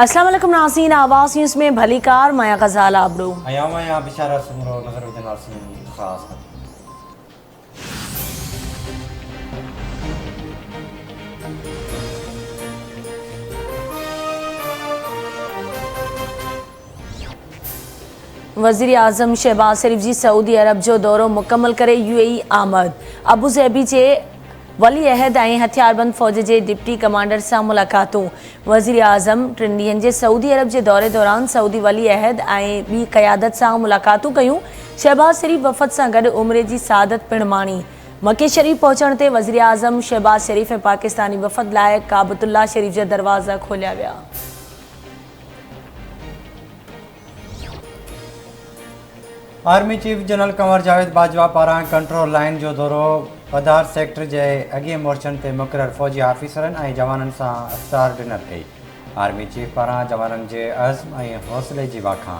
अस्सलाम वालेकुम नाज़रीन, आवाज़ न्यूज़ में भली कार माया गजाल आबरू अयामा बिशारा सुमरो नजरुद्दीन आसिम खास वज़ीर आज़म शहबाज शरीफ जी सऊदी अरब जो दौरो मुकम्मल करे यूएई आमद। अबू ज़ैबी जे वली अहद ऐं हथियारबंद फ़ौज जे डिप्टी कमांडर सां मुलाक़ातूं। वज़ीर आज़म 3 ॾींहंनि जे सऊदी अरब जे दौरे दौरान सऊदी वली अहद ऐं ॿी क़यादत सां मुलाक़ातूं कयूं। शहबाज शरीफ वफ़द सां गॾु उमिरे जी सआदत पिणु माणी। मके शरीफ पहुचण ते वज़ीर आज़म शहबाज शरीफ ऐं पाकिस्तानी वफ़द लाइ काबतुल्लाह शरीफ जा दरवाज़ा खोलिया विया। Army chief general Kanwar Javed Bajwa पारां कंट्रोल लाइन जो दौरो पधार सेक्टर जे अॻे मोर्चनि ते मुक़ररु फ़ौजी ऑफिसरनि ऐं जवाननि सां इफ़्तार डिनर कई। आर्मी चीफ पारां जवाननि जे अज़्म ऐं हौसले जी वाखां।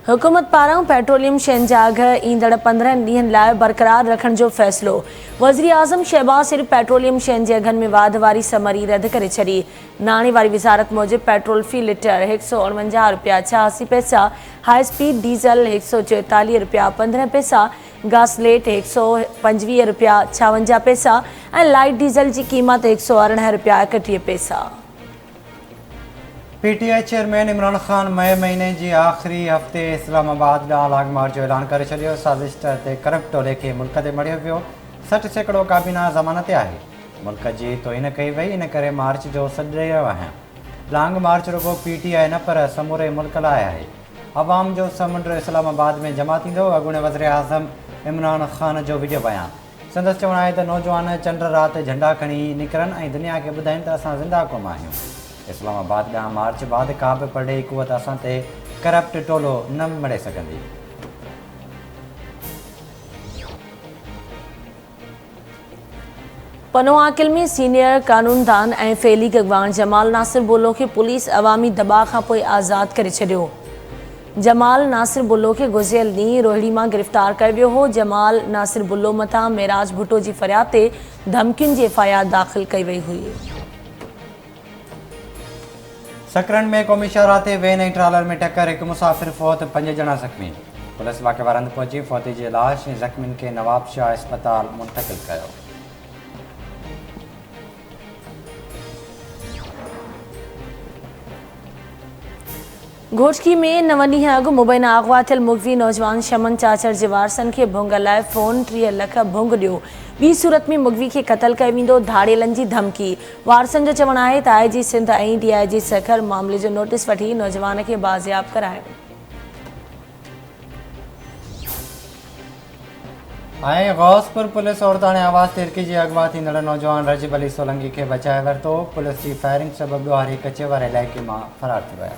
हुकूमत पारां पेट्रोलियम शयुनि जा अघ ईंदड़ 15 ॾींहनि लाइ बरक़रार रखण जो फ़ैसिलो। वज़ीर आज़म शहबाज शरीफ पेट्रोलियम शयुनि जे अघनि में वाध वारी समरी रद्द करे छॾी। नाणे वारी वज़ारत मूजिबि पेट्रोल फ़ी लीटर 149 रुपया 86 पैसा, हाई स्पीड डीज़ल 144 रुपया 15 पैसा, गासलेट 125 रुपया 56 पैसा ऐं लाइट डीज़ल जी क़ीमत 118 रुपया 31 पैसा। पीटीआई चेयरमैन इमरान ख़ान मई महीने जी आख़िरी हफ़्ते इस्लामाबाद ॾांहुं लॉन्ग मार्च जो ऐलान करे छॾियो। साज़िश ते करप्ट टोले खे मुल्क ते मड़ियो वियो। 60% काबीना ज़मानत ते आहे। मुल्क जी तोहीन कई वई, इन करे मार्च जो सॾु ॾेई रहियो आहियां। लॉन्ग मार्च रुगो पीटीआई न पर समूरे मुल्क लाइ आहे। अवाम जो समुंड इस्लामाबाद में जमा थींदो। अॻूणे वज़ीर आज़म इमरान ख़ान जो वीडियो बयान। संदसि चवणु आहे त नौजवान चंड राति झंडा खणी निकिरनि ऐं दुनिया खे ॿुधाइनि त असां ज़िंदा क़ौम आहियूं। इस्लामाबाद ॾांहुं मार्च बाद का बि पढ़े कुवत असां ते करप्ट टोलो न मड़े सघंदी। पनो आकिल में सीनियर कानूनदान ऐं फेली अॻवान जमाल नासिर बुल्लो खे पुलिस अवामी दॿाउ खां पोइ आज़ादु करे छॾियो। जमाल नासिर बुल्लो खे गुज़िरियल ॾींहुं रोहिड़ी मां गिरफ़्तार कयो वियो हो। जमाल नासिर बुल्लो मथां मेराज भुट्टो जी फ़रियाद ते धमकियुनि जी एफआईआर दाख़िल कई वई हुई। सकरन में क़ौमी शाहराह ते वैन ऐं ट्रालर में टक्कर, हिकु मुसाफ़िर फ़ौत, 5 ॼणा ज़ख़्मी। पुलिस वाक़े वारनि पहुची फ़ौती जी लाश ऐं ज़ख़्मियुनि खे नवाब शाह अस्पताल मुंतक़िल कयो। घोटकी में 9 ॾींहं अॻु मुबैना अगवा थियल मुग़वी नौजवान शमन चाचर जे वारसनि खे भुंग लाइ फ़ोन 30 लख भुंग ॾियो। ॿी सूरत में मुग़वी खे क़तल कयो वेंदो, धाड़ियलनि जी धमकी। वारसनि जो चवणु आहे त आईजी सिंध ऐं डीआईजी सखर मामले जो नोटिस वठी नौजवान खे बाज़ियाब करायो। ऐं गौसपुर पुलिस औरताणे आवाज़ तिरकी जी अगवा थींदड़ नौजवान रजब अली सोलंगी खे बचाए वरितो। पुलिस जी फायरिंग सबबु ॾोहारी कचे वारे इलाइक़े मां फ़रार थी विया।